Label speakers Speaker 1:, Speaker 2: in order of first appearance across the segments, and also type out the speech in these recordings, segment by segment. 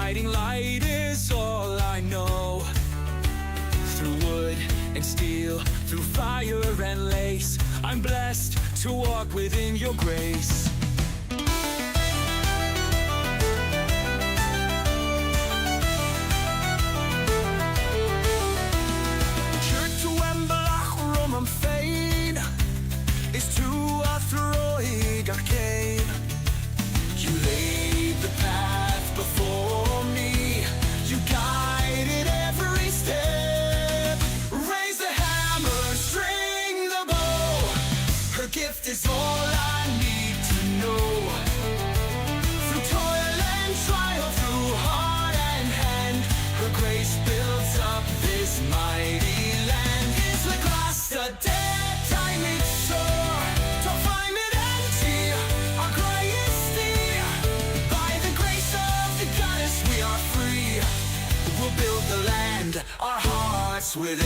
Speaker 1: guiding light is all I know. Through wood and steel, through fire and lace, I'm blessed to walk within your grace. Is to a throid arcane. You laid the path before me. You guided every step. Raise the hammer, string the bow. Her gift is all I need to know. Through toil and trial, through heart and hand, her grace builds up this mighty land. Is the glass the dead time it's so? Build the land, our hearts within.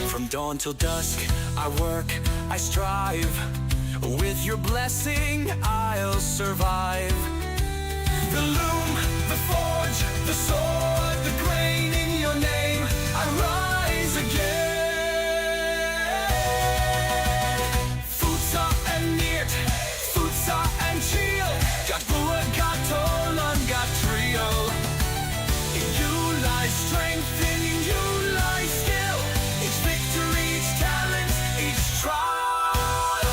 Speaker 1: From dawn till dusk, I work, I strive. With your blessing, I'll survive. The loom, the forge, the sword, the grain in your name, I rise again. Got Bua, got Tolan, got Trio. In you lies strength, in you lies skill. Each victory, each talent, each trial.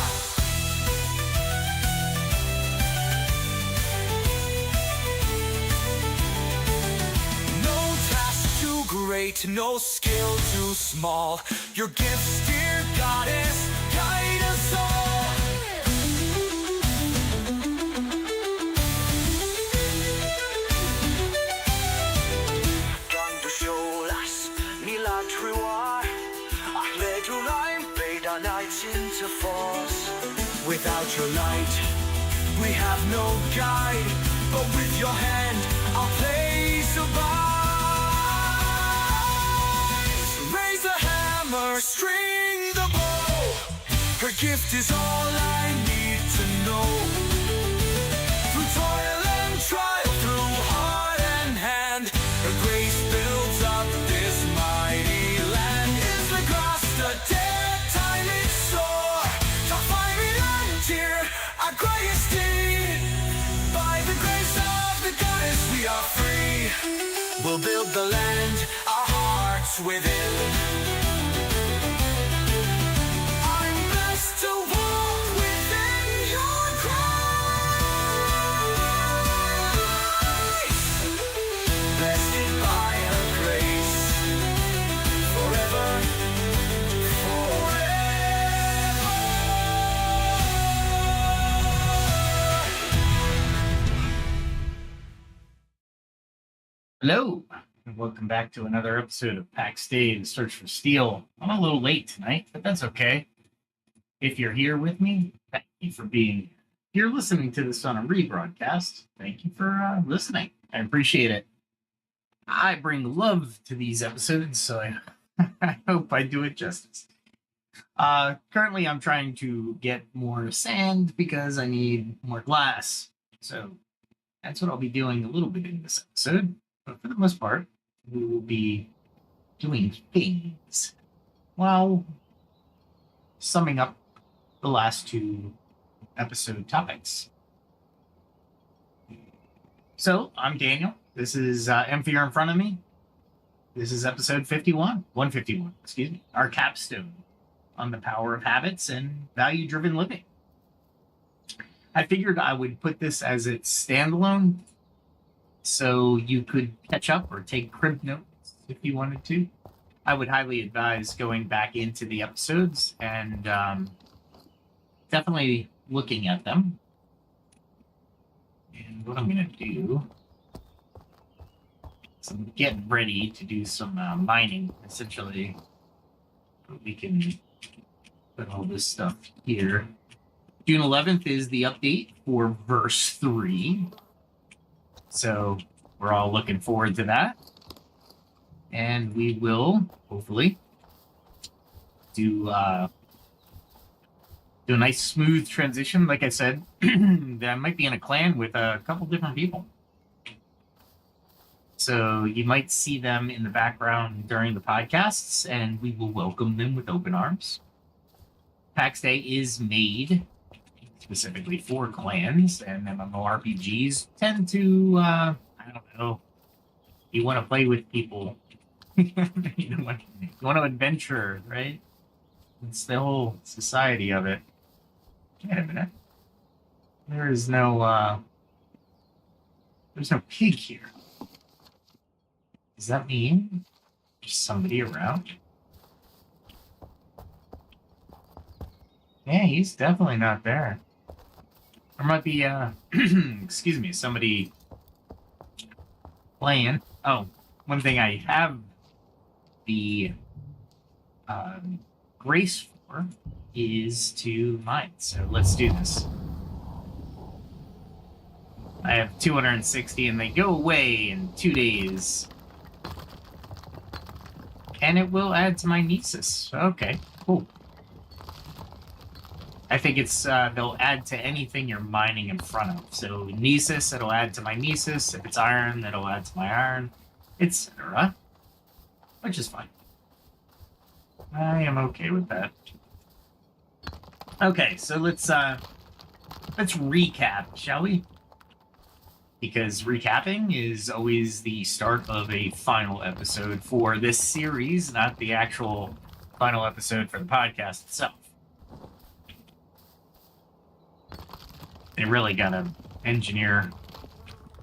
Speaker 1: No task too great, no skill too small. Your gifts, dear goddess, guide us all. Into force. Without your light, we have no guide, but with your hand, our place abides. Raise the hammer, string the bow. Her gift is all I need to know. Through toil and trial, through heart and hand, her grace builds up this mighty land. Is the grass the dead time it's sore? To find me here, our greatest deed. By the grace of the goddess we are free. We'll build the land, our hearts within. I'm blessed to walk within your grace. Blessed by her grace, forever.
Speaker 2: Hello, and welcome back to another episode of Pax Dei, the Search for Steel. I'm a little late tonight, but that's okay. If you're here with me, thank you for being here. If you're listening to this on a rebroadcast, thank you for listening. I appreciate it. I bring love to these episodes, so I hope I do it justice. Currently, I'm trying to get more sand because I need more glass. So that's what I'll be doing a little bit in this episode. But for the most part, we will be doing things while summing up the last two episode topics. So, I'm Daniel. This is Empire in front of me. This is episode 151, excuse me, our capstone on the power of habits and value-driven living. I figured I would put this as its standalone, so you could catch up or take crib notes if you wanted to. I would highly advise going back into the episodes and definitely looking at them. And what I'm going to do is I'm getting ready to do some mining, essentially. We can put all this stuff here. June 11th is the update for verse 3. So we're all looking forward to that. And we will, hopefully, do do a nice smooth transition. Like I said, I might be in a clan with a couple different people. So you might see them in the background during the podcasts, and we will welcome them with open arms. Pax Dei is made specifically for clans, and MMORPGs tend to, I don't know, you want to play with people. you want to adventure, right? It's the whole society of it. Wait a minute. There's no pig here. Does that mean there's somebody around? Yeah, he's definitely not there. There might be, excuse me, somebody playing. Oh, one thing I have the grace for is to mine. So let's do this. I have 260 and they go away in 2 days. And it will add to my Nesis. Okay, cool. I think it's they'll add to anything you're mining in front of. So Nesis, it'll add to my Nesis. If it's iron, it'll add to my iron, etc. Which is fine. I am okay with that. Okay, so let's recap, shall we? Because recapping is always the start of a final episode for this series, not the actual final episode for the podcast itself. They really gotta engineer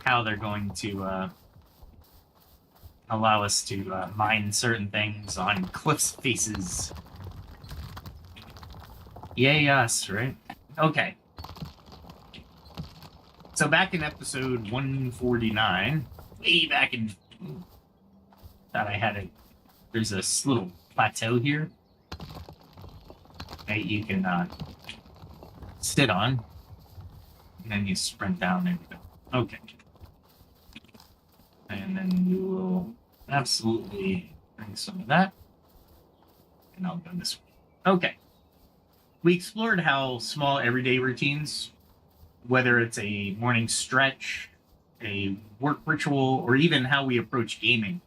Speaker 2: how they're going to allow us to mine certain things on cliffs faces. Yay us, right? Okay. So back in episode 149, way back in... Thought I had there's this little plateau here that you can sit on. And then you sprint down. There we go. Okay. And then you will absolutely bring some of that. And I'll go this way. Okay. We explored how small everyday routines, whether it's a morning stretch, a work ritual, or even how we approach gaming,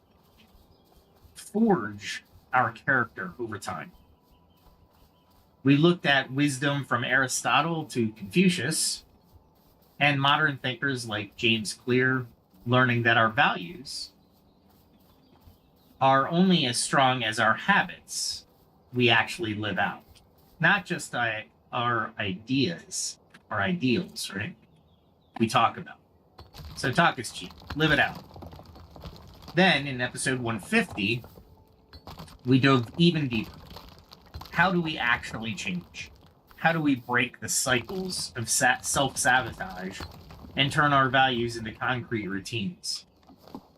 Speaker 2: forge our character over time. We looked at wisdom from Aristotle to Confucius, and modern thinkers like James Clear, learning that our values are only as strong as our habits we actually live out. Not just our ideas, our ideals, right? We talk about. So talk is cheap. Live it out. Then in episode 150, we dove even deeper. How do we actually change? How do we break the cycles of self-sabotage and turn our values into concrete routines?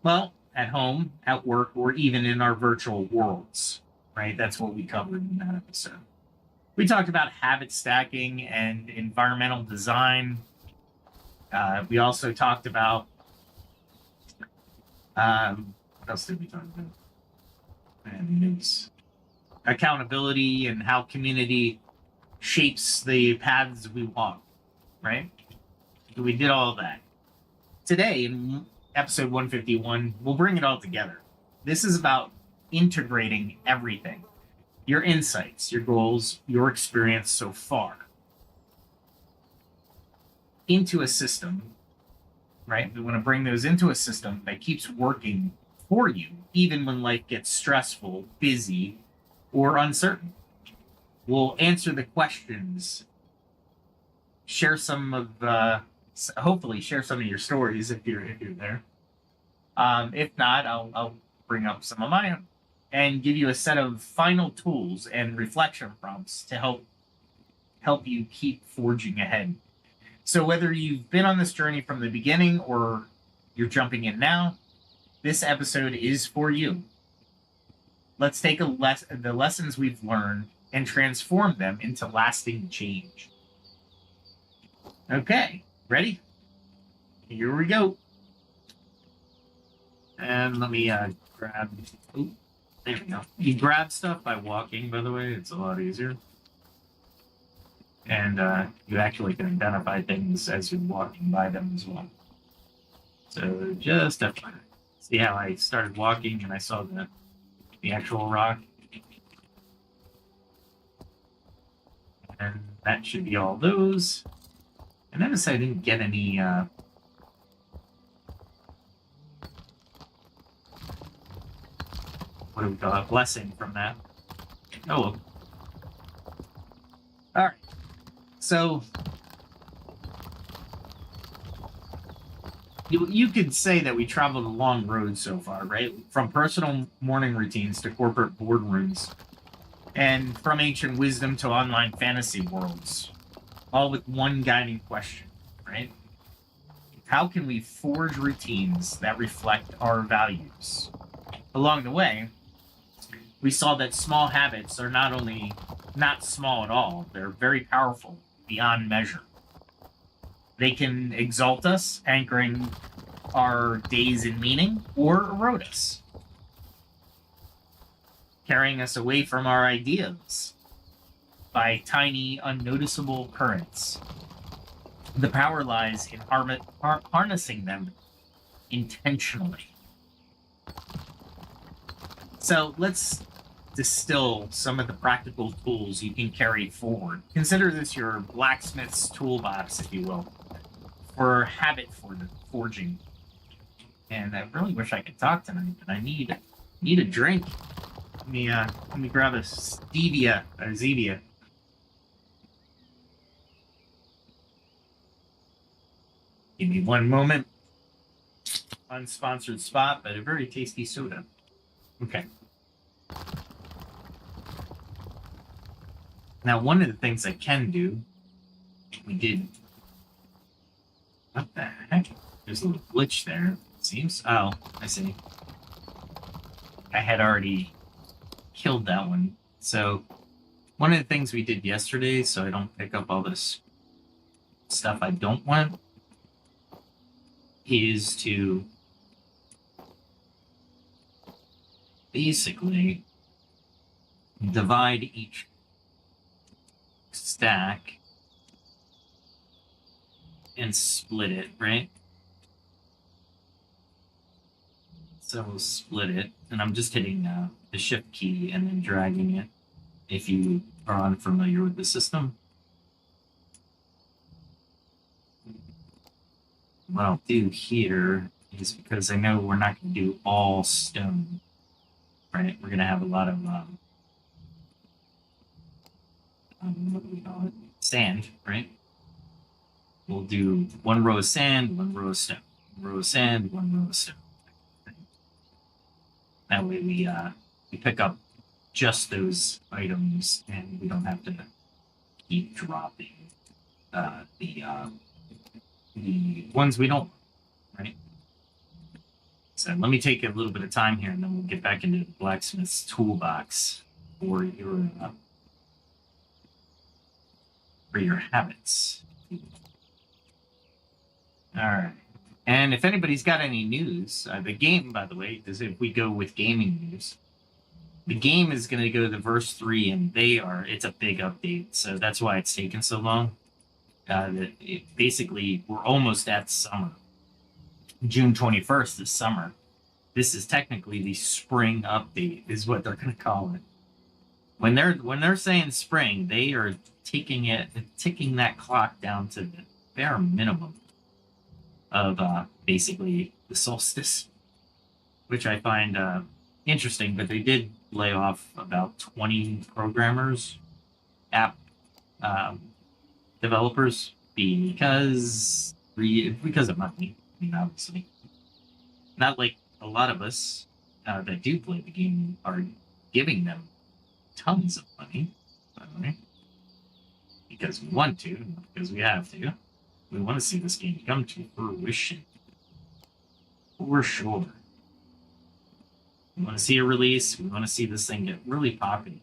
Speaker 2: Well, at home, at work, or even in our virtual worlds, right? That's what we covered in that episode. We talked about habit stacking and environmental design. We also talked about, what else did we talk about? And accountability and how community shapes the paths we walk, right? So we did all of that. Today, in episode 151, we'll bring it all together. This is about integrating everything. Your insights, your goals, your experience so far into a system, right? We want to bring those into a system that keeps working for you, even when life gets stressful, busy, or uncertain. We'll answer the questions, share some of, hopefully share some of your stories if you're there. If not, I'll bring up some of my own and give you a set of final tools and reflection prompts to help you keep forging ahead. So whether you've been on this journey from the beginning or you're jumping in now, this episode is for you. Let's take the lessons we've learned and transform them into lasting change. Okay, ready? Here we go. And let me grab... Ooh, there we go. You grab stuff by walking, by the way. It's a lot easier. And you actually can identify things as you're walking by them as well. So just see how I started walking and I saw the actual rock. And that should be all those. And notice I didn't get any what do we call it? Blessing from that. Oh well. Alright. So you could say that we traveled a long road so far, right? From personal morning routines to corporate boardrooms, and from ancient wisdom to online fantasy worlds, all with one guiding question, right? How can we forge routines that reflect our values? Along the way, we saw that small habits are not only not small at all, they're very powerful beyond measure. They can exalt us, anchoring our days in meaning, or erode us, carrying us away from our ideas by tiny, unnoticeable currents. The power lies in harnessing them intentionally. So let's distill some of the practical tools you can carry forward. Consider this your blacksmith's toolbox, if you will, for habit forging. And I really wish I could talk tonight, but I need a drink. Let me grab a Zevia. Give me one moment. Unsponsored spot, but a very tasty soda. Okay. Now, one of the things I can do, we did. What the heck? There's a little glitch there, it seems. Oh, I see. I had already killed that one. So, one of the things we did yesterday, so I don't pick up all this stuff I don't want, is to basically divide each stack and split it, right? So we'll split it, and I'm just hitting the shift key and then dragging it if you are unfamiliar with the system. What I'll do here is, because I know we're not going to do all stone, right? We're going to have a lot of what do we call it? Sand, right? We'll do one row of sand, one row of stone. One row of sand, one row of stone. That way we pick up just those items and we don't have to keep dropping the ones we don't, right? So let me take a little bit of time here and then we'll get back into the blacksmith's toolbox for your habits. All right. And if anybody's got any news, the game, by the way, if we go with gaming news, the game is going to go to verse 3, and it's a big update, so that's why it's taken so long. Basically, we're almost at summer. June 21st is summer. This is technically the spring update, is what they're going to call it. When they're saying spring, they are ticking that clock down to the bare minimum of basically the solstice, which I find interesting. But they did lay off about 20 programmers, app developers, because of money. I mean, obviously, not like a lot of us that do play the game are giving them tons of money, by the way, because we want to, not because we have to. We want to see this game come to fruition. For sure. We want to see a release. We want to see this thing get really popular.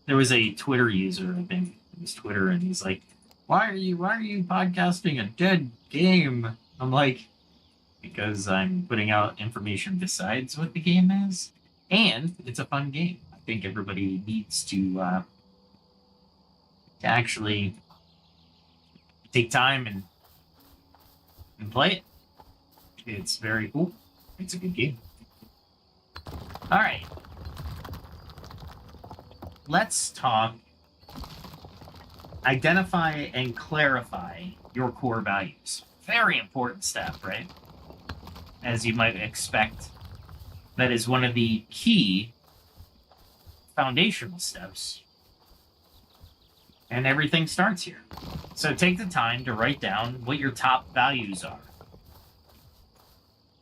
Speaker 2: There was a Twitter user, I think it was Twitter, and he's like, why are you podcasting a dead game? I'm like, because I'm putting out information besides what the game is. And it's a fun game. I think everybody needs to actually take time and play it. It's very cool. It's a good game. All right. Let's talk. Identify and clarify your core values. Very important step, right? As you might expect, that is one of the key foundational steps. And everything starts here. So take the time to write down what your top values are.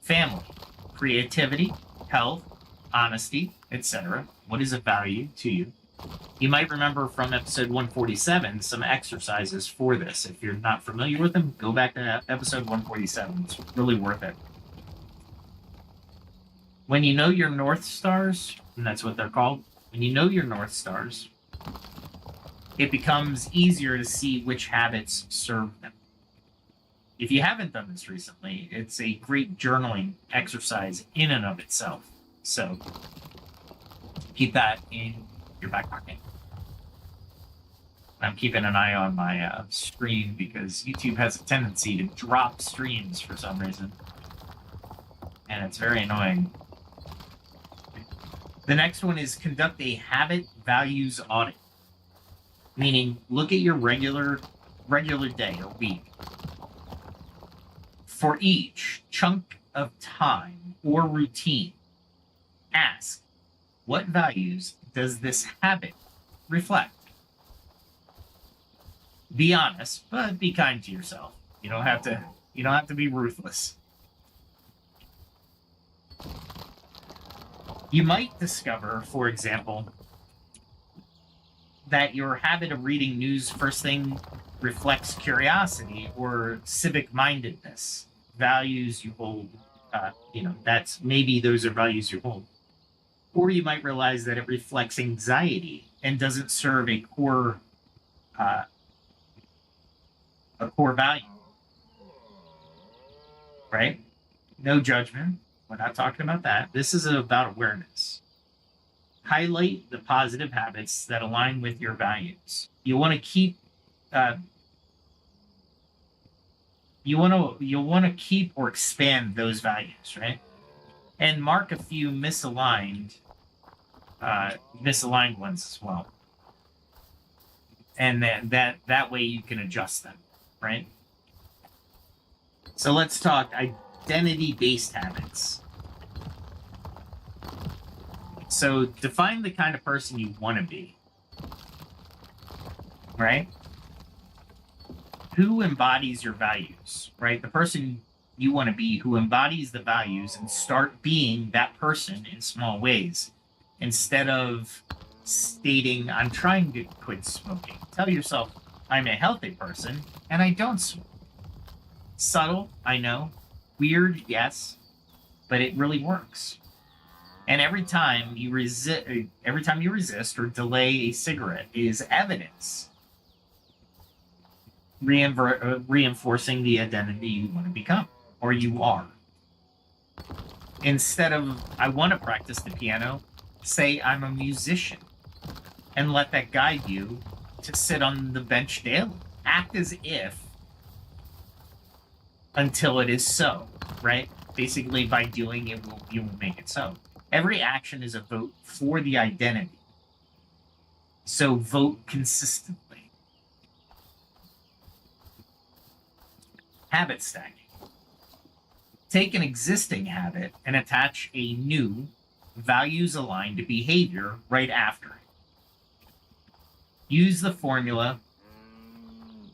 Speaker 2: Family, creativity, health, honesty, etc. What is a value to you? You might remember from episode 147 some exercises for this. If you're not familiar with them, go back to episode 147. It's really worth it. When you know your North Stars, and that's what they're called, when you know your North Stars, it becomes easier to see which habits serve them. If you haven't done this recently, it's a great journaling exercise in and of itself. So keep that in your back pocket. I'm keeping an eye on my screen because YouTube has a tendency to drop streams for some reason. And it's very annoying. The next one is conduct a habit values audit. Meaning, look at your regular day or week. For each chunk of time or routine, ask, what values does this habit reflect? Be honest, but be kind to yourself. You don't have to be ruthless. You might discover, for example, that your habit of reading news first thing reflects curiosity or civic mindedness, values you hold. Those are values you hold. Or you might realize that it reflects anxiety and doesn't serve a core value. Right? No judgment. We're not talking about that. This is about awareness. Highlight the positive habits that align with your values. You want to keep or expand those values, right? And mark a few misaligned ones as well. And then that way you can adjust them, right? So let's talk identity-based habits. So define the kind of person you want to be, right? Who embodies your values, right? The person you want to be who embodies the values, and start being that person in small ways. Instead of stating, I'm trying to quit smoking. Tell yourself, I'm a healthy person and I don't smoke. Subtle, I know. Weird, yes. But it really works. And every time you resist or delay a cigarette is evidence reinforcing the identity you want to become, or you are. Instead of, I want to practice the piano, say I'm a musician, and let that guide you to sit on the bench daily. Act as if until it is so, right? Basically, by doing it, you will make it so. Every action is a vote for the identity. So vote consistently. Habit stacking. Take an existing habit and attach a new values-aligned behavior right after it. Use the formula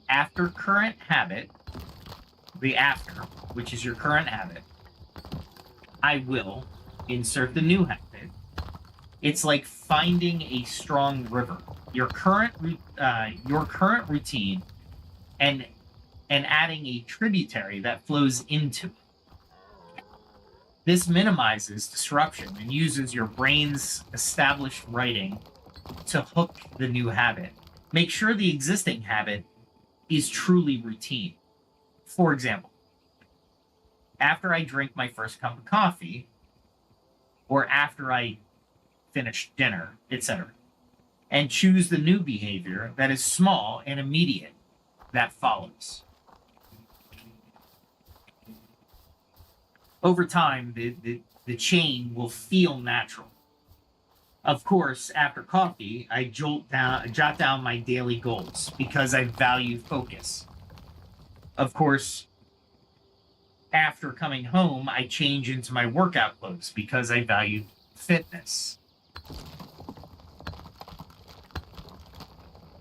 Speaker 2: after current habit, the after, which is your current habit, I will insert the new habit. It's like finding a strong river. Your current routine and adding a tributary that flows into it. This minimizes disruption and uses your brain's established writing to hook the new habit. Make sure the existing habit is truly routine. For example, after I drink my first cup of coffee, or after I finish dinner, etc., and choose the new behavior that is small and immediate. that follows. Over time, the chain will feel natural. Of course, after coffee, I jot down my daily goals because I value focus. Of course, after coming home, I change into my workout clothes because I value fitness.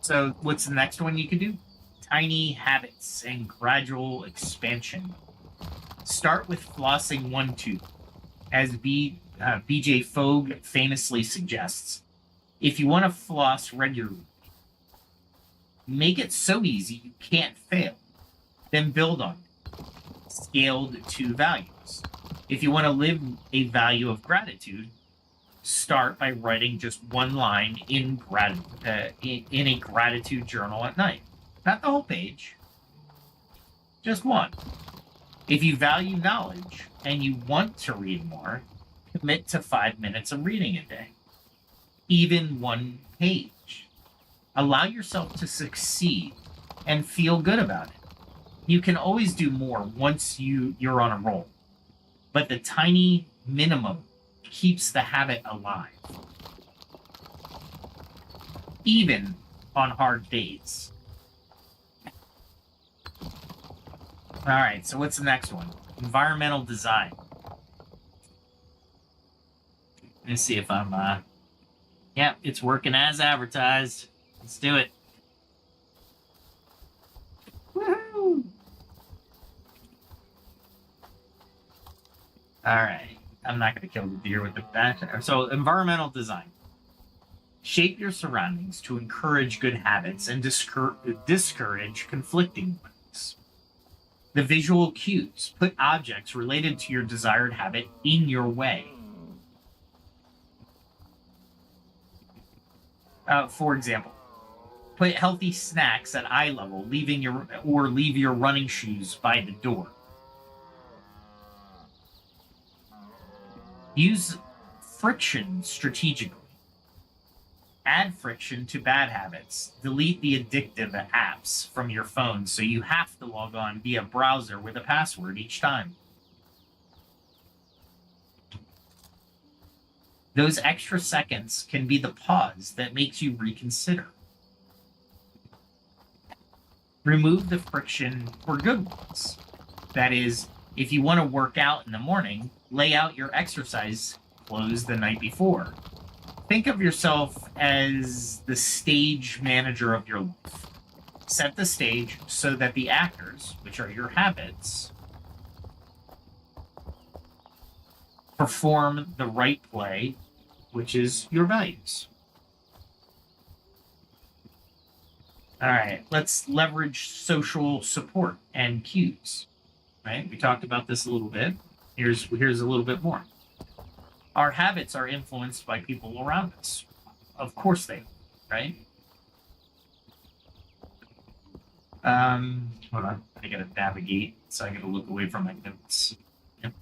Speaker 2: So what's the next one you can do? Tiny habits and gradual expansion. Start with flossing one tooth. As BJ Fogg famously suggests, if you want to floss regularly, make it so easy you can't fail. Then build on it. Scaled to values. If you want to live a value of gratitude, start by writing just one line in a gratitude journal at night. Not the whole page, just one. If you value knowledge and you want to read more, commit to 5 minutes of reading a day, even one page. Allow yourself to succeed and feel good about it. You can always do more once you're on a roll, but the tiny minimum keeps the habit alive, even on hard days. All right, so what's the next one? Environmental design. Let me see if I'm, yeah, it's working as advertised. Let's do it. Woohoo! All right, I'm not going to kill the deer with the bat. So, environmental design. Shape your surroundings to encourage good habits and discourage conflicting ones. The visual cues. Put objects related to your desired habit in your way. For example, put healthy snacks at eye level, leave your running shoes by the door. Use friction strategically. Add friction to bad habits. Delete the addictive apps from your phone so you have to log on via browser with a password each time. Those extra seconds can be the pause that makes you reconsider. Remove the friction for good ones. That is, if you want to work out in the morning, lay out your exercise clothes the night before. Think of yourself as the stage manager of your life. Set the stage so that the actors, which are your habits, perform the right play, which is your values. All right, let's leverage social support and cues. Right? We talked about this a little bit. Here's a little bit more. Our habits are influenced by people around us. Of course they are, right? Hold on. I gotta navigate, so I gotta look away from my notes. Yep.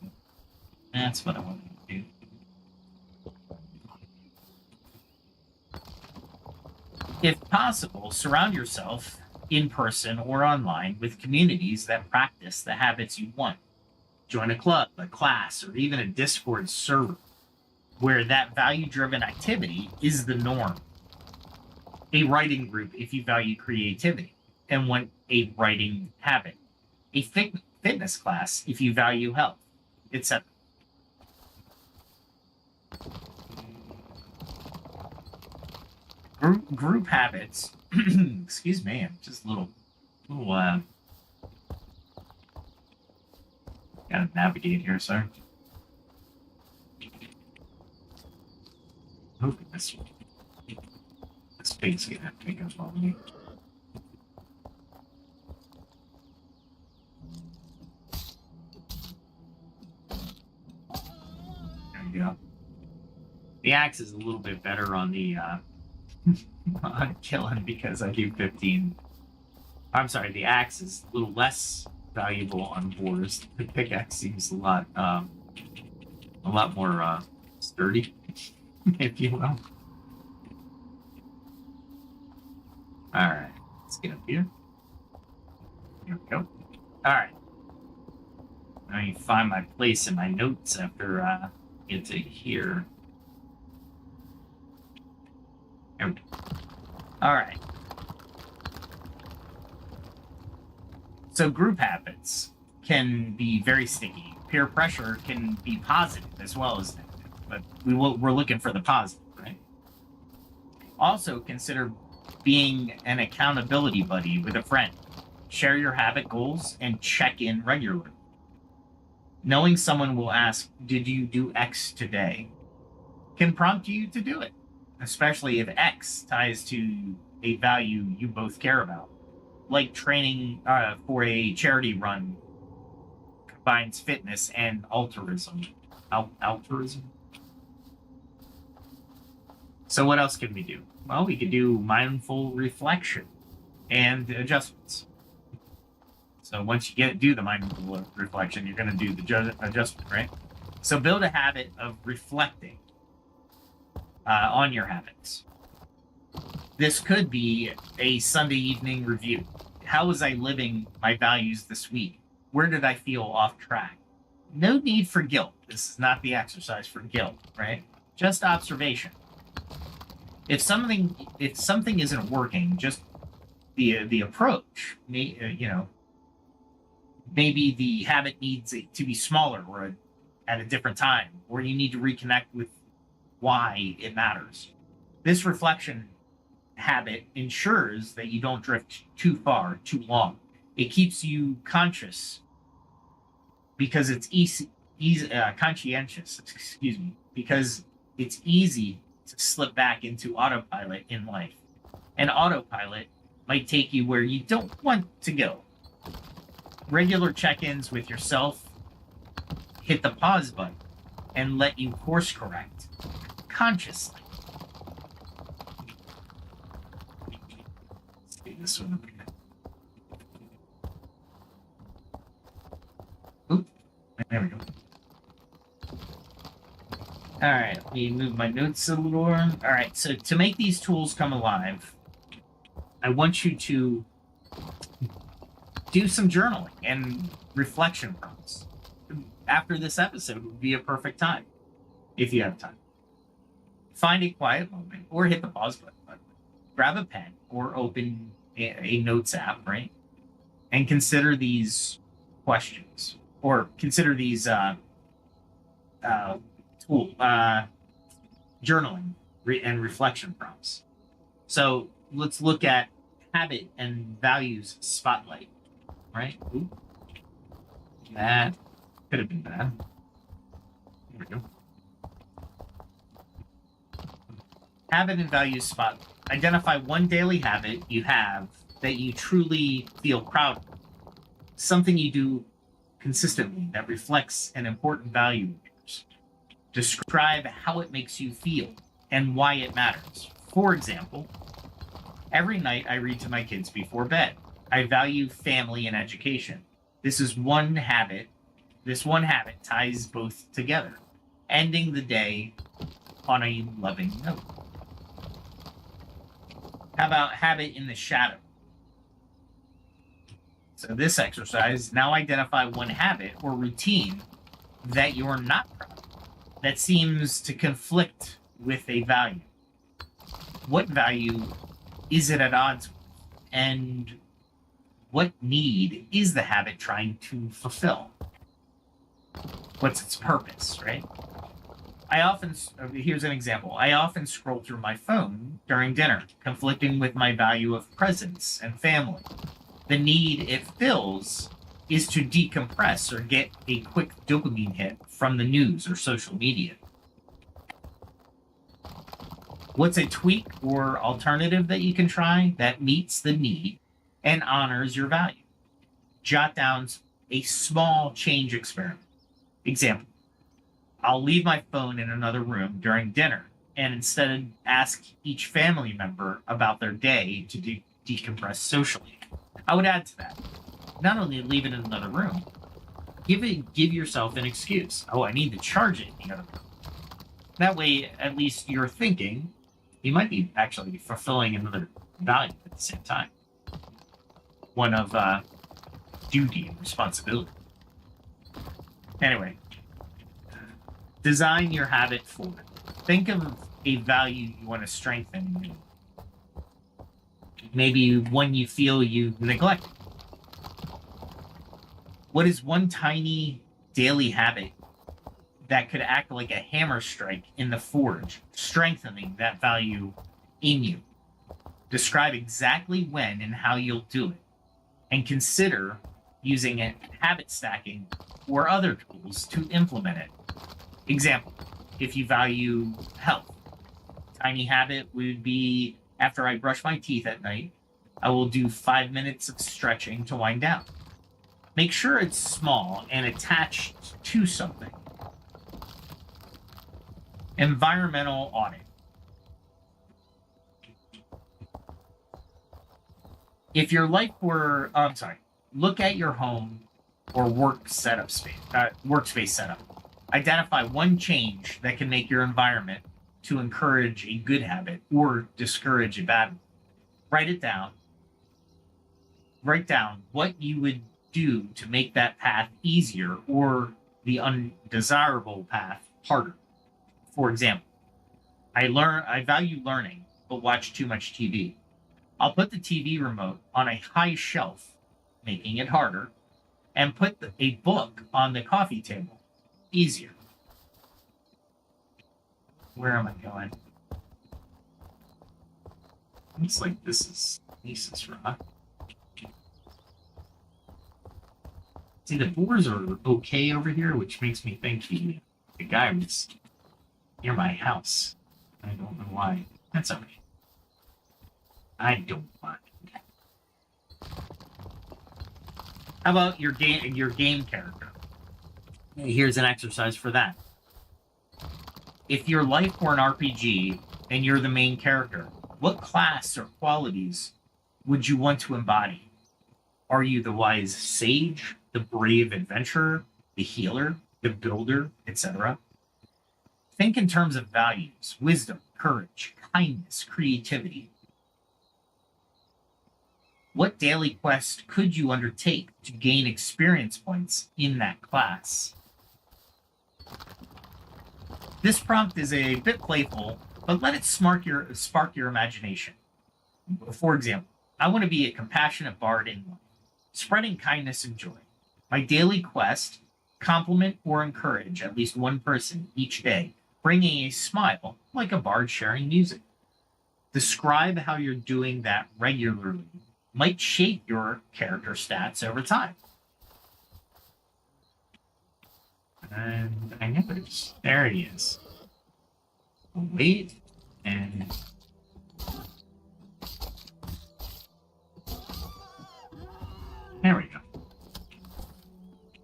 Speaker 2: That's what I wanted to do. If possible, surround yourself, in person or online, with communities that practice the habits you want. Join a club, a class, or even a Discord server where that value-driven activity is the norm. A writing group if you value creativity and want a writing habit. A fitness class if you value health, etc. Group habits. Excuse me, I'm just a little gotta navigate here, sir. Oh, this pig's gonna have to make us follow me. There you go. The axe is a little bit better on the on killing because I do 15. I'm sorry, the axe is a little less valuable on boars. The pickaxe seems a lot more sturdy, if you will. All right, let's get up here. Here we go. All right. Let me find my place in my notes after get to here. There we go. All right. So group habits can be very sticky. Peer pressure can be positive as well as negative, but we're looking for the positive, right? Also, consider being an accountability buddy with a friend. Share your habit goals and check in regularly. Knowing someone will ask, "Did you do X today?" can prompt you to do it, especially if X ties to a value you both care about. Like training for a charity run combines fitness and altruism. Altruism? So what else can we do? Well, we could do mindful reflection and adjustments. So once you do the mindful reflection, you're going to do the adjustment, right? So build a habit of reflecting on your habits. This could be a Sunday evening review. How was I living my values this week? Where did I feel off track? No need for guilt. This is not the exercise for guilt, right? Just observation. If something isn't working, just the approach, maybe the habit needs it to be smaller or at a different time, or you need to reconnect with why it matters. This reflection habit ensures that you don't drift too far, too long. It keeps you conscious because it's conscientious, because it's easy to slip back into autopilot in life. And autopilot might take you where you don't want to go. Regular check-ins with yourself hit the pause button and let you course correct consciously. Let's do this one. Oop, there we go. All right, let me move my notes a little. All right, so to make these tools come alive, I want you to do some journaling and reflection prompts. After this episode would be a perfect time, if you have time. Find a quiet moment or hit the pause button. Grab a pen or open a notes app, right? And consider these questions or consider these journaling and reflection prompts. So let's look at habit and values spotlight, right? Ooh. That could have been bad. There we go. Habit and values spotlight. Identify one daily habit you have that you truly feel proud of. Something you do consistently that reflects an important value of yours. Describe how it makes you feel and why it matters. For example, every night I read to my kids before bed. I value family and education. This one habit ties both together, ending the day on a loving note. How about habit in the shadow? So this exercise, now identify one habit or routine that you're not proud of, that seems to conflict with a value. What value is it at odds with? And what need is the habit trying to fulfill? What's its purpose, right? Here's an example. I often scroll through my phone during dinner, conflicting with my value of presence and family. The need it fills is to decompress or get a quick dopamine hit from the news or social media. What's a tweak or alternative that you can try that meets the need and honors your value? Jot down a small change experiment. Example, I'll leave my phone in another room during dinner and instead ask each family member about their day to decompress socially. I would add to that, not only leave it in another room, give yourself an excuse. Oh, I need to charge it in the other room. That way, at least you're thinking you might be actually fulfilling another value at the same time. One of duty and responsibility. Anyway, design your habit forward. Think of a value you want to strengthen. Maybe one you feel you've neglected. What is one tiny daily habit that could act like a hammer strike in the forge, strengthening that value in you? Describe exactly when and how you'll do it, and consider using it, habit stacking or other tools to implement it. Example, if you value health, tiny habit would be after I brush my teeth at night, I will do 5 minutes of stretching to wind down. Make sure it's small and attached to something. Environmental audit. If your life were, look at your home or workspace setup. Identify one change that can make your environment to encourage a good habit or discourage a bad one. Write it down. Write down what you would do to make that path easier or the undesirable path harder. For example, I value learning, but watch too much TV. I'll put the TV remote on a high shelf, making it harder, and put a book on the coffee table. Easier. Where am I going? Looks like this is Lisa's rock. See, the boars are okay over here, which makes me think the guy was near my house. I don't know why. That's okay. I don't mind. How about your game character? Here's an exercise for that. If your life were an RPG and you're the main character, what class or qualities would you want to embody? Are you the wise sage, the brave adventurer, the healer, the builder, etc.? Think in terms of values, wisdom, courage, kindness, creativity. What daily quest could you undertake to gain experience points in that class? This prompt is a bit playful, but let it spark your imagination. For example, I want to be a compassionate bard in life, spreading kindness and joy. My daily quest, compliment or encourage at least one person each day, bringing a smile like a bard sharing music. Describe how you're doing that regularly might shape your character stats over time. And I know there he is. Wait, and there we go.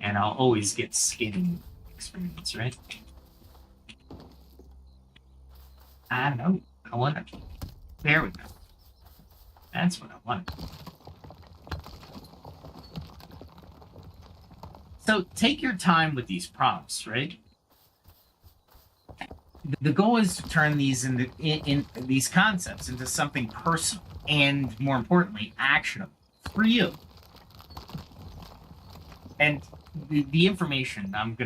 Speaker 2: And I'll always get skin experience, right? I know. I want it. There we go. That's what I want. So take your time with these prompts, right? The goal is to turn these in these concepts into something personal and, more importantly, actionable for you. And the information, I'm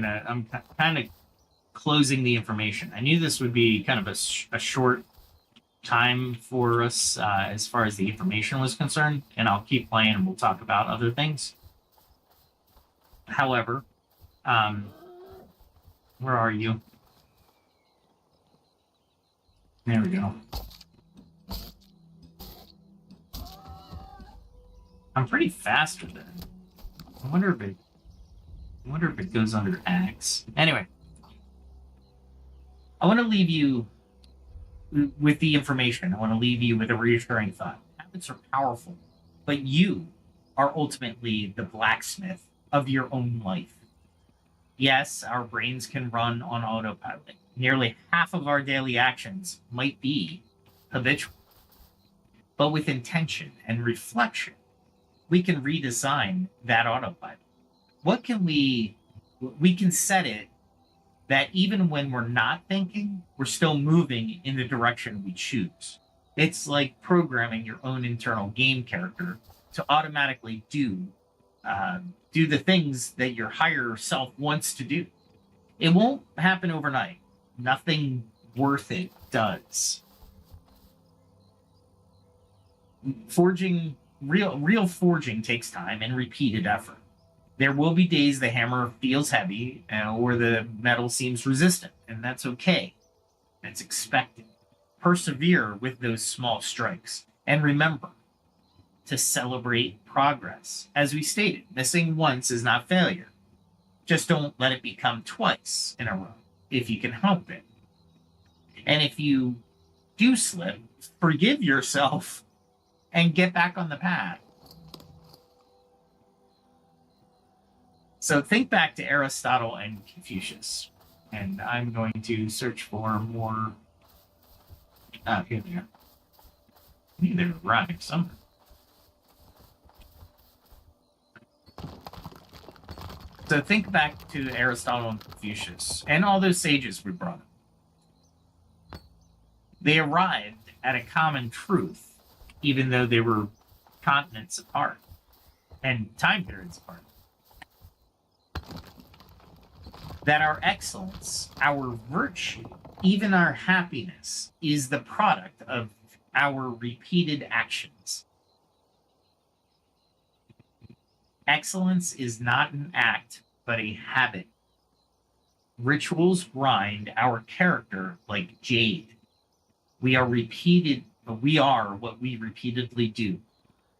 Speaker 2: kind of closing the information. I knew this would be kind of a short time for us as far as the information was concerned, and I'll keep playing and we'll talk about other things. However, where are you? There we go. I'm pretty fast with it. I wonder if it goes under axe. Anyway, I want to leave you with the information. I want to leave you with a reassuring thought. Habits are powerful, but you are ultimately the blacksmith of your own life. Yes, our brains can run on autopilot. Nearly half of our daily actions might be habitual. But with intention and reflection, we can redesign that autopilot. What can we can set it that even when we're not thinking, we're still moving in the direction we choose. It's like programming your own internal game character to automatically do do the things that your higher self wants to do. It won't happen overnight. Nothing worth it does. Forging, real forging takes time and repeated effort. There will be days the hammer feels heavy or the metal seems resistant, and that's okay. That's expected. Persevere with those small strikes. And remember to celebrate progress. As we stated, missing once is not failure. Just don't let it become twice in a row if you can help it. And if you do slip, forgive yourself and get back on the path. So think back to Aristotle and Confucius. And I'm going to search for more. Here they are. Neither rhyme somewhere. So think back to Aristotle and Confucius and all those sages we brought up. They arrived at a common truth, even though they were continents apart and time periods apart. That our excellence, our virtue, even our happiness is the product of our repeated actions. Excellence is not an act, but a habit. Rituals grind our character like jade. We are what we repeatedly do.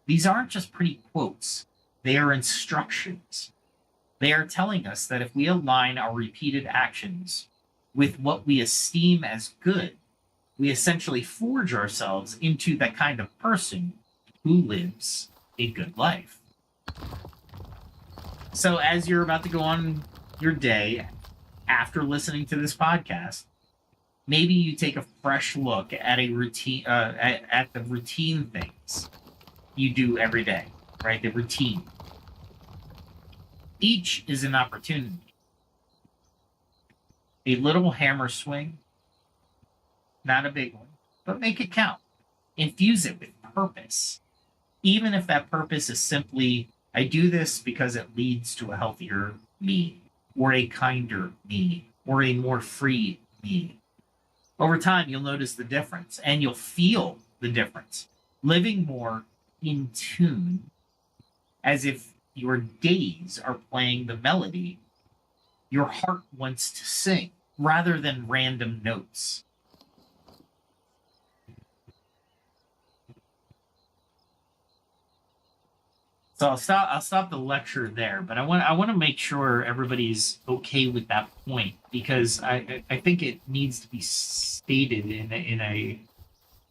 Speaker 2: These aren't just pretty quotes. They are instructions. They are telling us that if we align our repeated actions with what we esteem as good, we essentially forge ourselves into the kind of person who lives a good life. So as you're about to go on your day after listening to this podcast, maybe you take a fresh look at a routine, at the routine things you do every day, right? The routine. Each is an opportunity. A little hammer swing, not a big one, but make it count. Infuse it with purpose. Even if that purpose is simply, I do this because it leads to a healthier me, or a kinder me, or a more free me. Over time, you'll notice the difference, and you'll feel the difference. Living more in tune, as if your days are playing the melody your heart wants to sing, rather than random notes. So I'll stop the lecture there, but I want to make sure everybody's okay with that point, because I think it needs to be stated in a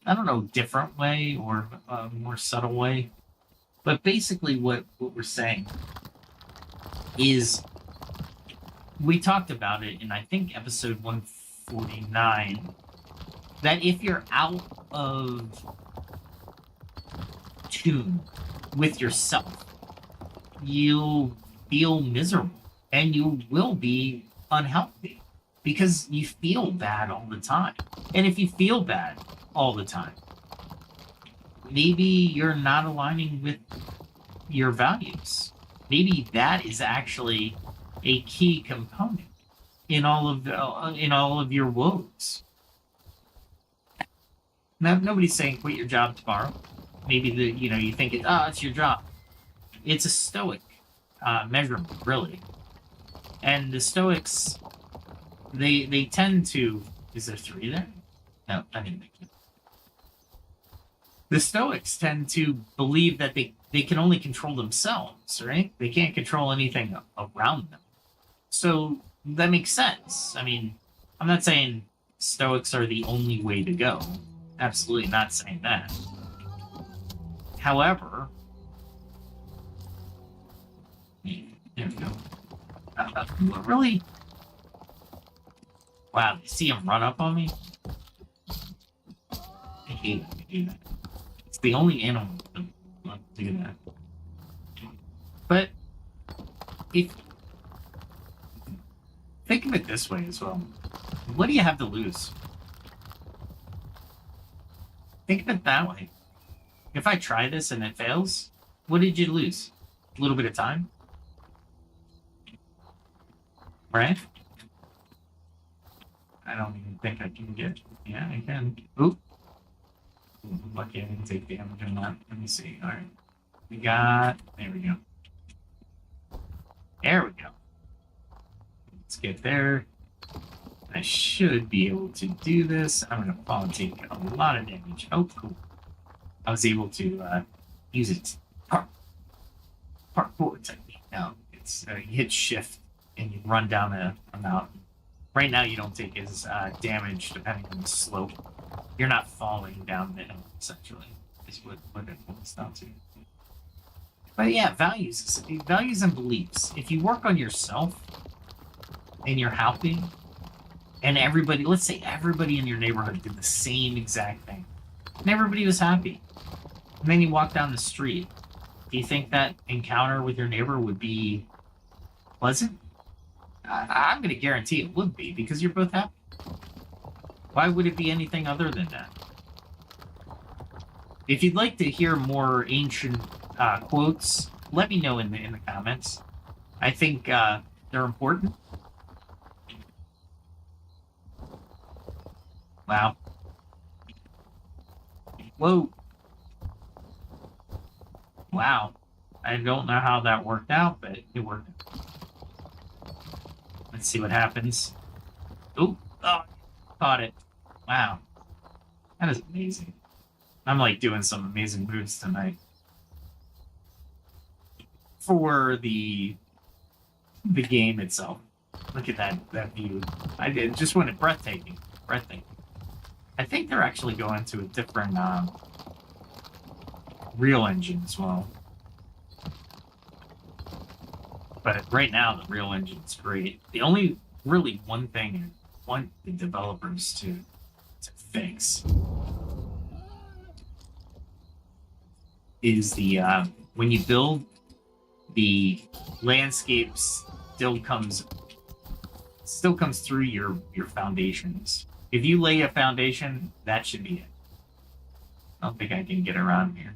Speaker 2: I don't know, different way or a more subtle way. But basically what we're saying is, we talked about it in, I think, episode 149, that if you're out of tune with yourself, you'll feel miserable and you will be unhealthy because you feel bad all the time. And if you feel bad all the time, maybe you're not aligning with your values. Maybe that is actually a key component in all of your woes. Now, nobody's saying quit your job tomorrow. Maybe you think it's your job. It's a Stoic measurement, really. And the Stoics, they tend to. Is there 3 there? No, I didn't make it. The Stoics tend to believe that they can only control themselves, right? They can't control anything around them. So that makes sense. I mean, I'm not saying Stoics are the only way to go. Absolutely not saying that. However, there we go. Really? Wow, you see him run up on me? I hate that. It's the only animal that loves to do that. But if think of it this way as well. What do you have to lose? Think of it that way. If I try this and it fails, what did you lose? a little bit of time, right? I don't even think I can get. Yeah, I can. Oop. Lucky I didn't take damage on that. Let me see. All right. We got. There we go. There we go. Let's get there. I should be able to do this. I'm going to probably take a lot of damage. Oh, cool. I was able to use it. Parkour technique. Now, it's you hit shift and you run down a mountain. Right now, you don't take as damage depending on the slope. You're not falling down the hill, essentially, is what it boils down to. But yeah, values and beliefs. If you work on yourself and you're happy, and everybody, let's say everybody in your neighborhood did the same exact thing, and everybody was happy, and then you walk down the street, do you think that encounter with your neighbor would be pleasant? I'm going to guarantee it would be, because you're both happy. Why would it be anything other than that? If you'd like to hear more ancient quotes, let me know in the comments. I think they're important. Wow. Whoa. Wow. I don't know how that worked out, but it worked. Let's see what happens. Ooh. Oh, caught it. Wow. That is amazing. I'm like doing some amazing moves tonight. For the game itself. Look at that view. I did just went breathtaking. Breathtaking. I think they're actually going to a different Real Engine as well. But right now the Real Engine's great. The only really one thing I want the developers to fix is the when you build, the landscapes still comes through your foundations. If you lay a foundation, that should be it. I don't think I can get around here.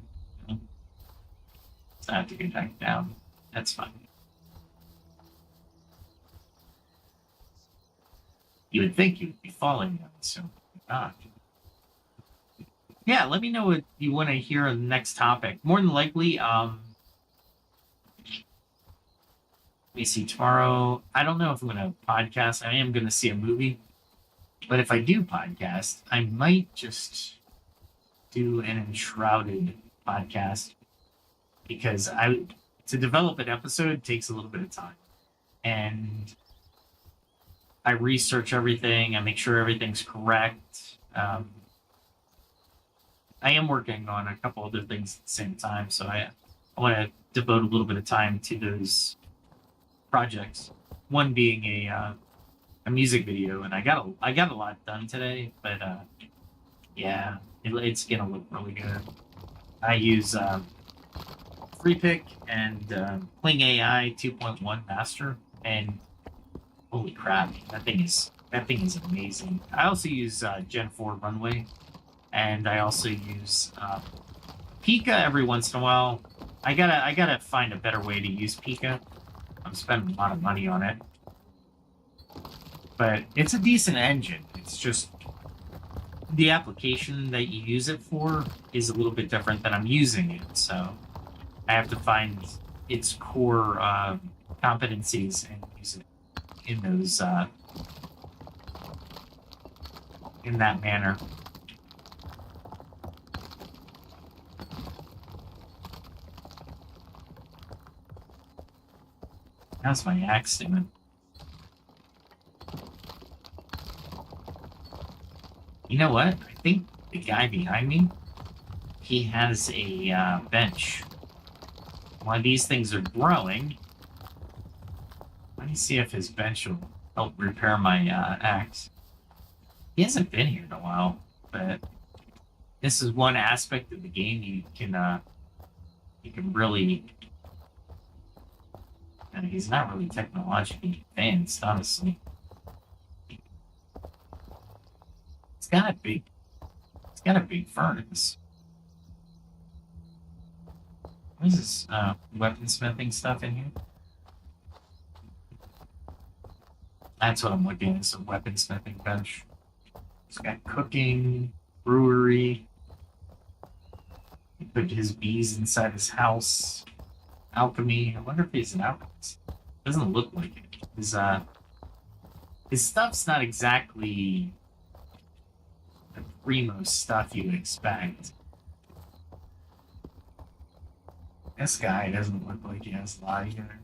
Speaker 2: So I have to get back down. That's fine. You would think you would be falling down, so not. Yeah, let me know what you want to hear on the next topic. More than likely, let me see, tomorrow, I don't know if I'm going to podcast. I am going to see a movie. But if I do podcast, I might just do an enshrouded podcast. Because to develop an episode takes a little bit of time. And I research everything. I make sure everything's correct. I am working on a couple other things at the same time. So I want to devote a little bit of time to those projects. One being a music video, and I got a lot done today, but yeah, it's gonna look really good. I use Free Pick and Pling AI 2.1 Master, and holy crap, that thing is amazing. I also use Gen 4 Runway, and I also use Pika every once in a while. I gotta find a better way to use Pika. I'm spending a lot of money on it. But it's a decent engine. It's just the application that you use it for is a little bit different than I'm using it. So I have to find its core competencies and use it in those in that manner. How's my axe doing? You know what? I think the guy behind me, he has a bench. While these things are growing, let me see if his bench will help repair my axe. He hasn't been here in a while, but this is one aspect of the game you can really. He's not really technologically advanced, honestly. It's got a big furnace. What is this weaponsmithing stuff in here? That's what I'm looking at, is a weaponsmithing bench. It's got cooking, brewery. He put his bees inside his house. Alchemy. I wonder if he's an alchemist. Doesn't look like it. His stuff's not exactly the primo stuff you expect. This guy doesn't look like he has a lot either.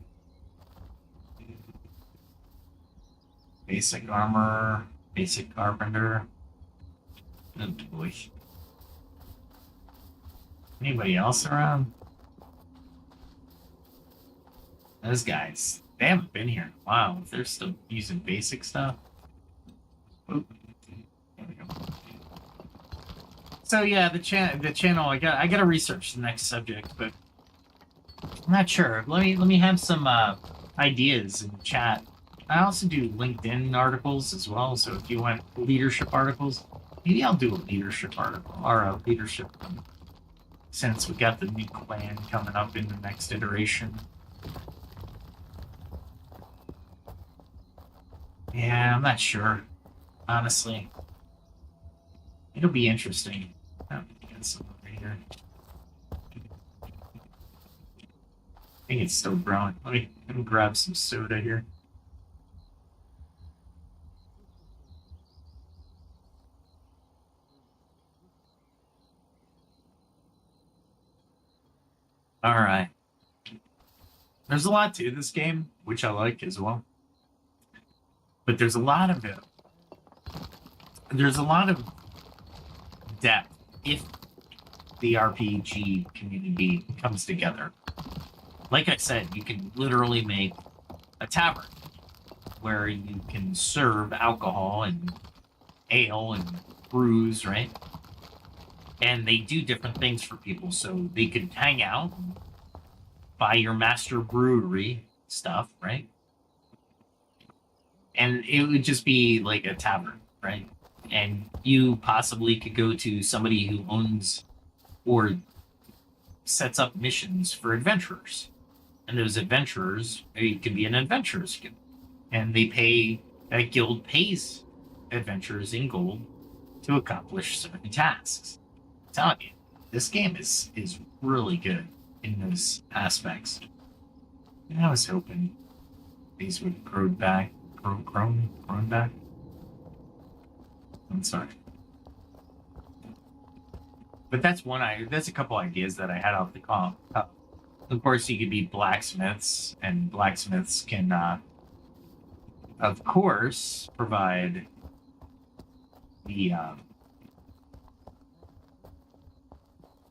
Speaker 2: Basic armor, basic carpenter. Oh boy. Anybody else around? Those guys, they haven't been here in a while. If they're still using basic stuff. Oop. There we go. So yeah, the channel. I gotta research the next subject, but I'm not sure. Let me have some ideas in the chat. I also do LinkedIn articles as well. So if you want leadership articles, maybe I'll do a leadership article or a leadership one, since we got the new clan coming up in the next iteration. Yeah, I'm not sure. Honestly, it'll be interesting. Oh, got some over here. I think it's still growing. Let me grab some soda here. All right. There's a lot to this game, which I like as well. But there's a lot of it. There's a lot of depth if the RPG community comes together. Like I said, you can literally make a tavern where you can serve alcohol and ale and brews, right? And they do different things for people, so they could hang out and buy your master brewery stuff, right? And it would just be like a tavern, right? And you possibly could go to somebody who owns or sets up missions for adventurers. And those adventurers, it could be an adventurers guild. And that guild pays adventurers in gold to accomplish certain tasks. I'm telling you, this game is really good in those aspects. And I was hoping these would grow back. Grown back? I'm sorry. But that's a couple ideas that I had off the call. Of course, you could be blacksmiths, and blacksmiths can, of course, provide the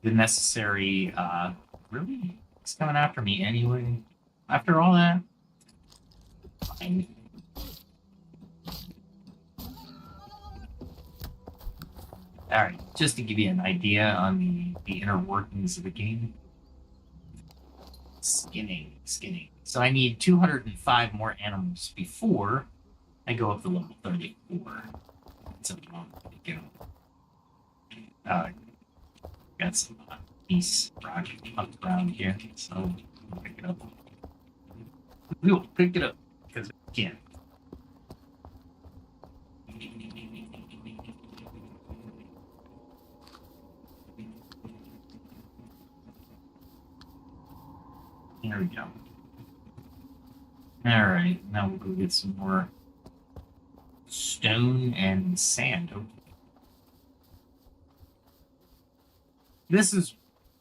Speaker 2: necessary, really? It's coming after me anyway. After all that? Fine. Alright, just to give you an idea on the inner workings of the game. Skinning. So I need 205 more animals before I go up to level 34. That's a long way to go. Got some piece rock up around here, so we'll pick it up. We will pick it up, because we can. There we go. Alright, now we'll go get some more stone and sand. Okay. This is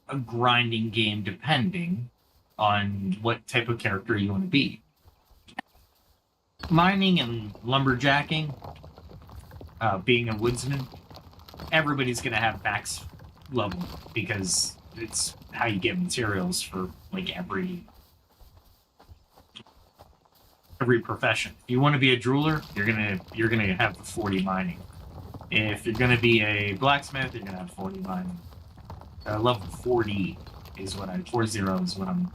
Speaker 2: a grinding game depending on what type of character you want to be. Mining and lumberjacking, being a woodsman, everybody's going to have max level because it's how you get materials for like every profession. If you want to be a jeweler, you're gonna have 40 mining. If you're gonna be a blacksmith, you're gonna have 40 mining. Level 40 is what 40 is what I'm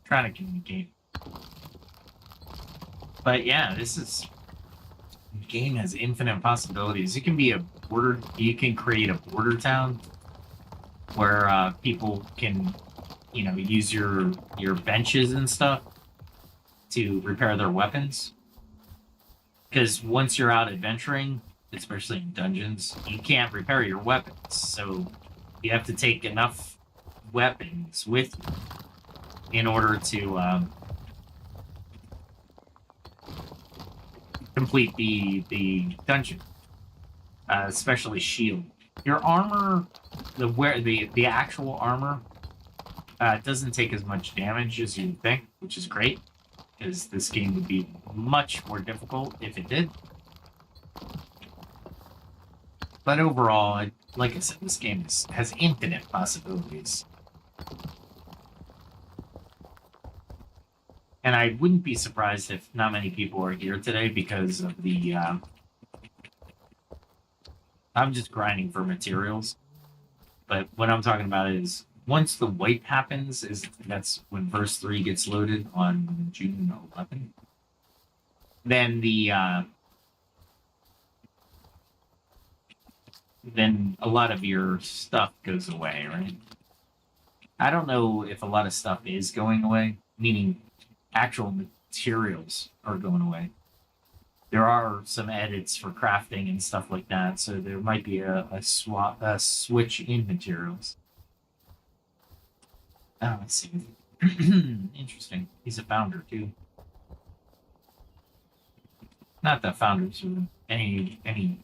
Speaker 2: trying to communicate. But yeah, the game has infinite possibilities. You can be you can create a border town where people can use your benches and stuff to repair their weapons. Because once you're out adventuring, especially in dungeons, you can't repair your weapons. So you have to take enough weapons with you in order to complete the dungeon, especially shield. Your armor, the actual armor, doesn't take as much damage as you'd think, which is great, because this game would be much more difficult if it did. But overall, like I said, this game has infinite possibilities. And I wouldn't be surprised if not many people are here today because of the... I'm just grinding for materials. But what I'm talking about is once the wipe happens, that's when verse 3 gets loaded on June 11th. Then then a lot of your stuff goes away, right? I don't know if a lot of stuff is going away, meaning actual materials are going away. There are some edits for crafting and stuff like that, so there might be a switch in materials. Oh, let's see. Interesting. He's a founder too. Not that founders are any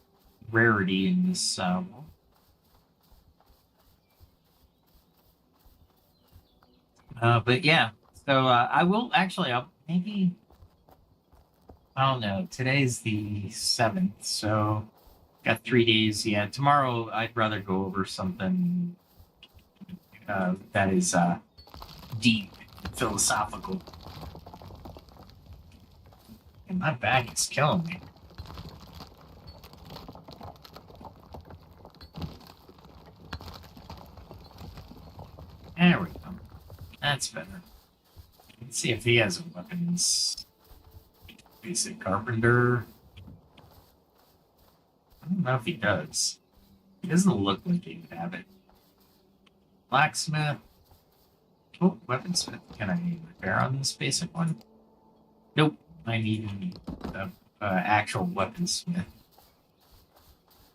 Speaker 2: rarity in this world. But yeah, so I will actually. Maybe I don't know. Today's the 7th, so got 3 days. Yeah, tomorrow I'd rather go over something that is deep, philosophical. And my back is killing me. There we go. That's better. Let's see if he has weapons. Basic carpenter. I don't know if he does. He doesn't look like he would have it. Blacksmith. Oh, weaponsmith. Can I repair on this basic one? Nope. I need an actual weaponsmith.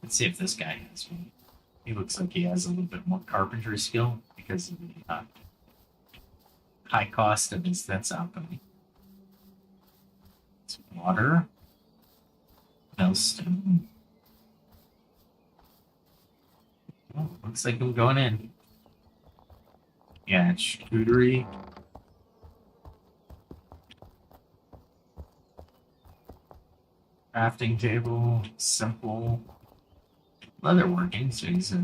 Speaker 2: Let's see if this guy has one. He looks like he has a little bit more carpentry skill because of the high cost of his alchemy. It's water. Millstone. Oh, looks like I'm going in. Yeah, charcuterie. Crafting table, simple. Leatherworking, so he's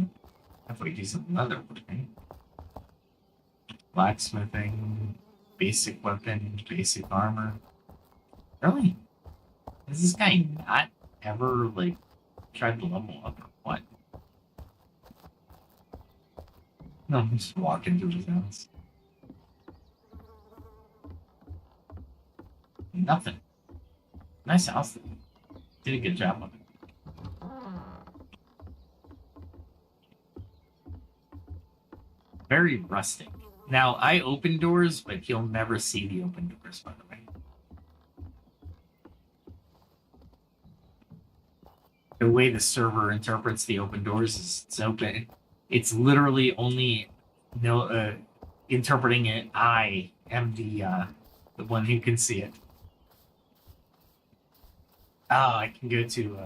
Speaker 2: halfway decent leatherworking. Blacksmithing, basic weapon, basic armor. Really? Has this guy not ever, tried to level up or what? No, I'm just walking through his house. Nothing. Nice house, though. Did a good job of it. Very rustic. Now, I open doors, but you'll never see the open doors, by the way. The way the server interprets the open doors is it's open. It's literally only interpreting it. I am the one who can see it. Oh, I can go to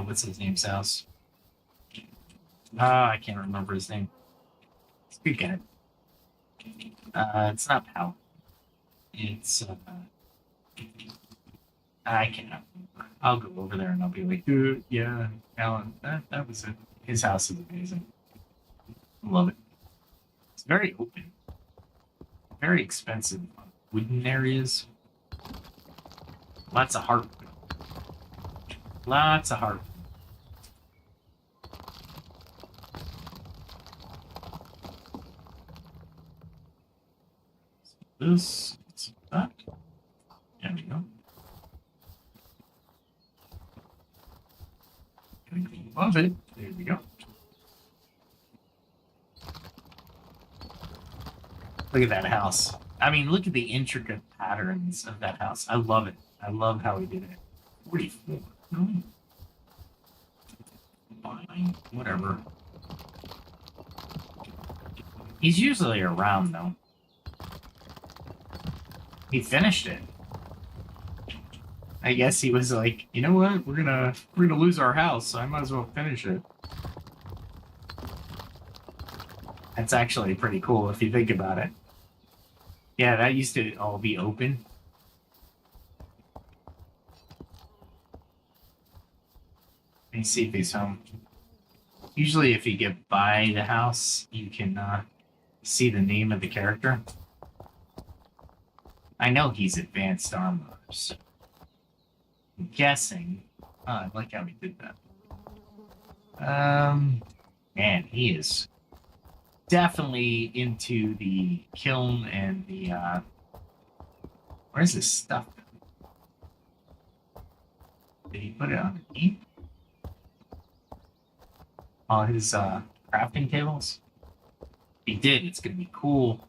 Speaker 2: what's his name's house? I can't remember his name. Speak at it. It's not Pal. It's I cannot remember. I'll go over there and I'll be like, dude, yeah, Alan, that was it. His house is amazing. Love it. It's very open. Very expensive. Wooden areas. Lots of hardwood. Lots of hardwood. This, that. There we go. Above it. There we go. Look at that house. I mean, look at the intricate patterns of that house. I love it. I love how he did it. 44. Fine. Whatever. He's usually around, though. He finished it. I guess he was like, you know what? We're gonna lose our house, so I might as well finish it. That's actually pretty cool if you think about it. Yeah, that used to all be open. Let me see if he's home. Usually if you get by the house, you can see the name of the character. I know he's advanced armor, so I'm guessing. Oh, I like how he did that. Man, he is definitely into the kiln and the where's his stuff? Did he put it on the heap? All his crafting tables? He did, it's gonna be cool.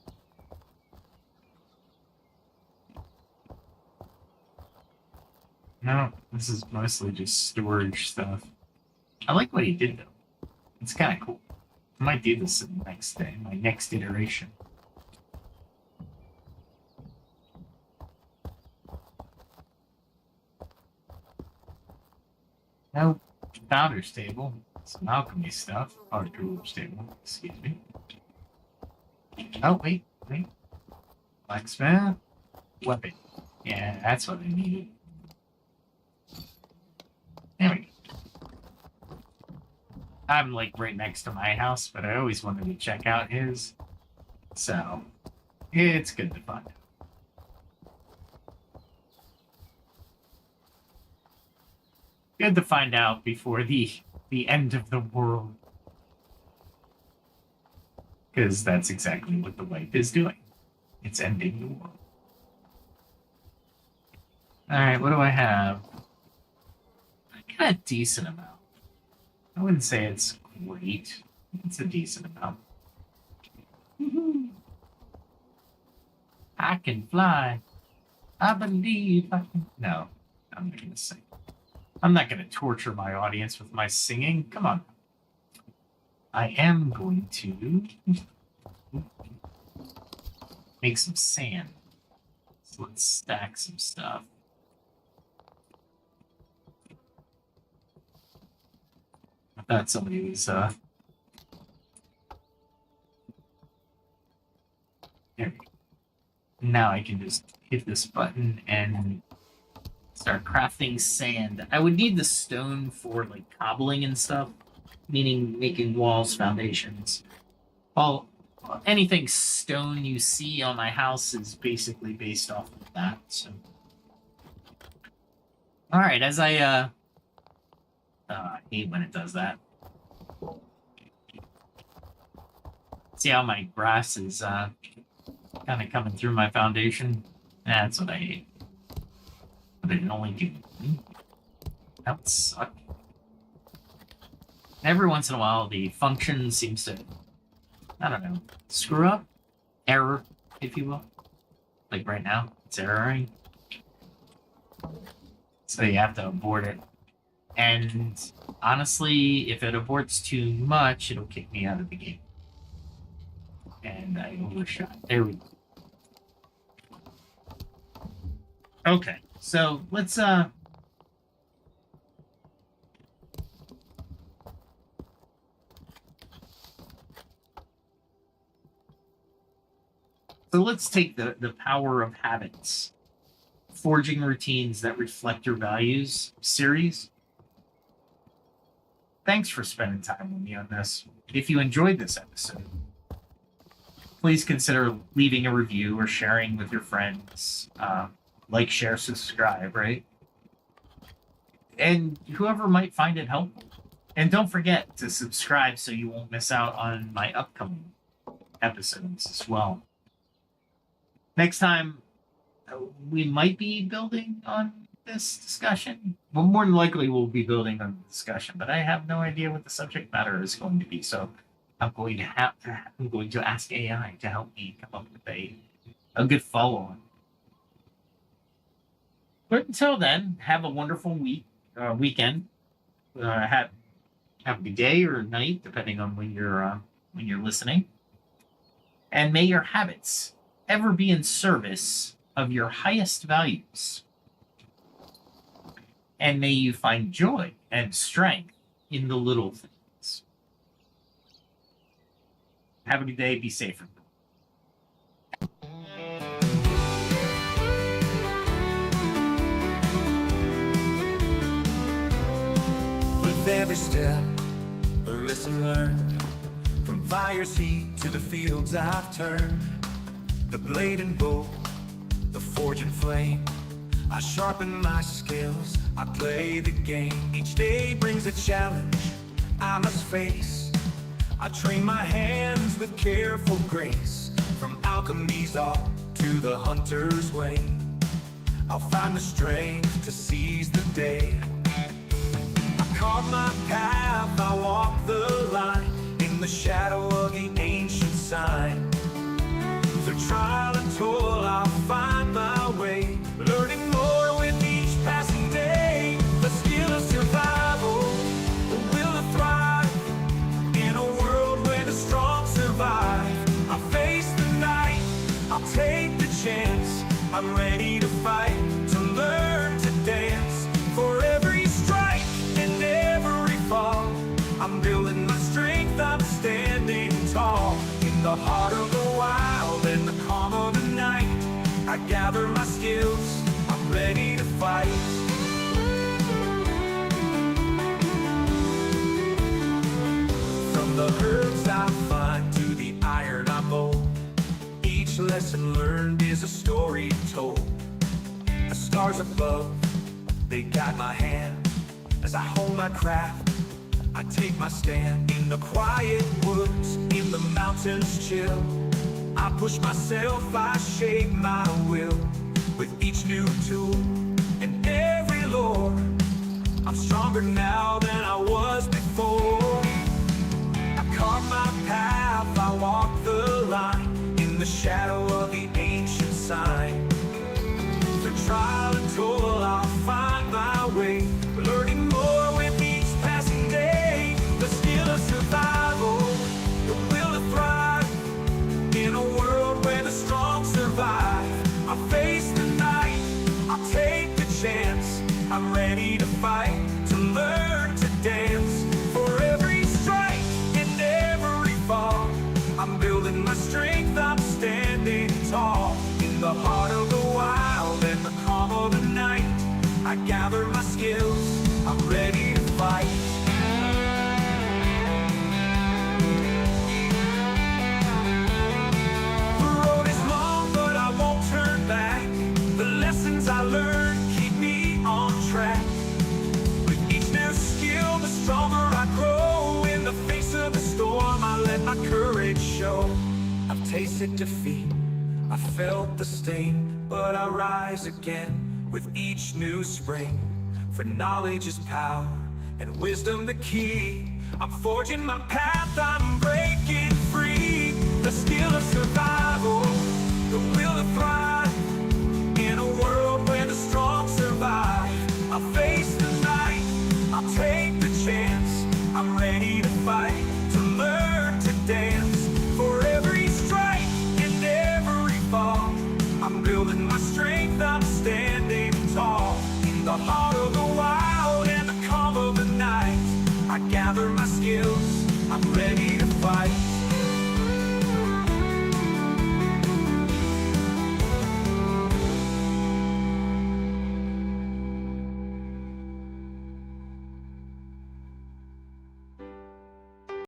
Speaker 2: No, this is mostly just storage stuff. I like what he did though. It's kinda cool. I might do this in the next day, my next iteration. No, founder's table. Some alchemy stuff. Or jeweler's table, excuse me. Oh, wait. Blacksmith. Weapon. Yeah, that's what I needed. There we go. I'm like right next to my house, but I always wanted to check out his. So, it's good to find out. Good to find out before the end of the world. Because that's exactly what the wipe is doing. It's ending the world. Alright, what do I have? I got a decent amount. I wouldn't say it's great. It's a decent amount. I can fly. I believe I can. No, I'm not going to sing. I'm not going to torture my audience with my singing. Come on. I am going to make some sand. So let's stack some stuff. I thought somebody was, there we go. Now I can just hit this button and start crafting sand. I would need the stone for, like, cobbling and stuff, meaning making walls, foundations. All, anything stone you see on my house is basically based off of that, so. Alright, as I hate when it does that. See how my grass is kind of coming through my foundation? That's what I hate. But it only do. That would suck. Every once in a while, the function seems to, I don't know, screw up? Error, if you will. Like right now, it's erroring. So you have to abort it. And honestly, if it aborts too much, it'll kick me out of the game. And I overshot. There we go. Okay, so let's so let's take the power of habits, forging routines that reflect your values series. Thanks for spending time with me on this. If you enjoyed this episode, please consider leaving a review or sharing with your friends. Like, share, subscribe, right? And whoever might find it helpful. And don't forget to subscribe so you won't miss out on my upcoming episodes as well. Next time, we might be building on this discussion. Well, more than likely we'll be building on the discussion, but I have no idea what the subject matter is going to be. So I'm going to ask AI to help me come up with a good follow-on. But until then, have a wonderful weekend. Have a good day or night, depending on when you're listening. And may your habits ever be in service of your highest values. And may you find joy and strength in the little things. Have a good day. Be safe.
Speaker 1: With every step, a lesson learned. From fire's heat to the fields I've turned. The blade and bow, the forge and flame. I sharpen my skills, I play the game. Each day brings a challenge I must face. I train my hands with careful grace. From alchemy's art to the hunter's way, I'll find the strength to seize the day. I carve my path, I walk the line, in the shadow of the ancient sign. Through trial and toil I'll find my way, learning more with each passing day. The skill of survival, the will to thrive, in a world where the strong survive. I face the night, I'll take the chance. I'm ready to fight, to learn to dance. For every strike and every fall, I'm building my strength, I'm standing tall. In the heart of the wild and the calm of the night, I gather my skills, I'm ready to fight. From the herbs I find to the iron I mold, each lesson learned is a story told. The stars above, they guide my hand. As I hone my craft, I take my stand. In the quiet woods, in the mountains chill, I push myself, I shape my will. With each new tool and every lore, I'm stronger now than I was before. I carve my path, I walk the line, in the shadow of the ancient sign. Through trial and toil I'll find my way, learning more with each passing day. The skill of survival, the will to thrive, in a world where the strong survive. I face the night, I'll take the chance. I'm ready to fight, to learn to dance. For every strike and every fall, I'm building my strength, I'm standing tall. In the heart of the wild and the calm of the night, I gather my skills, I'm ready to fight. The road is long, but I won't turn back. The lessons I learned keep me on track. With each new skill, the stronger I grow. In the face of the storm, I let my courage show. I've tasted defeat, I felt the sting, but I rise again with each new spring. For knowledge is power, and wisdom the key. I'm forging my path, I'm breaking free. The skill of survival, the will to thrive, in a world where the strong survive. I'll face the night, I'll take the chance. I'm ready to fight, to learn to dance. For every strike and every fall, I'm building my strength, I'm standing tall. In the heart of the wild and the calm of the night, I gather my skills, I'm ready to fight.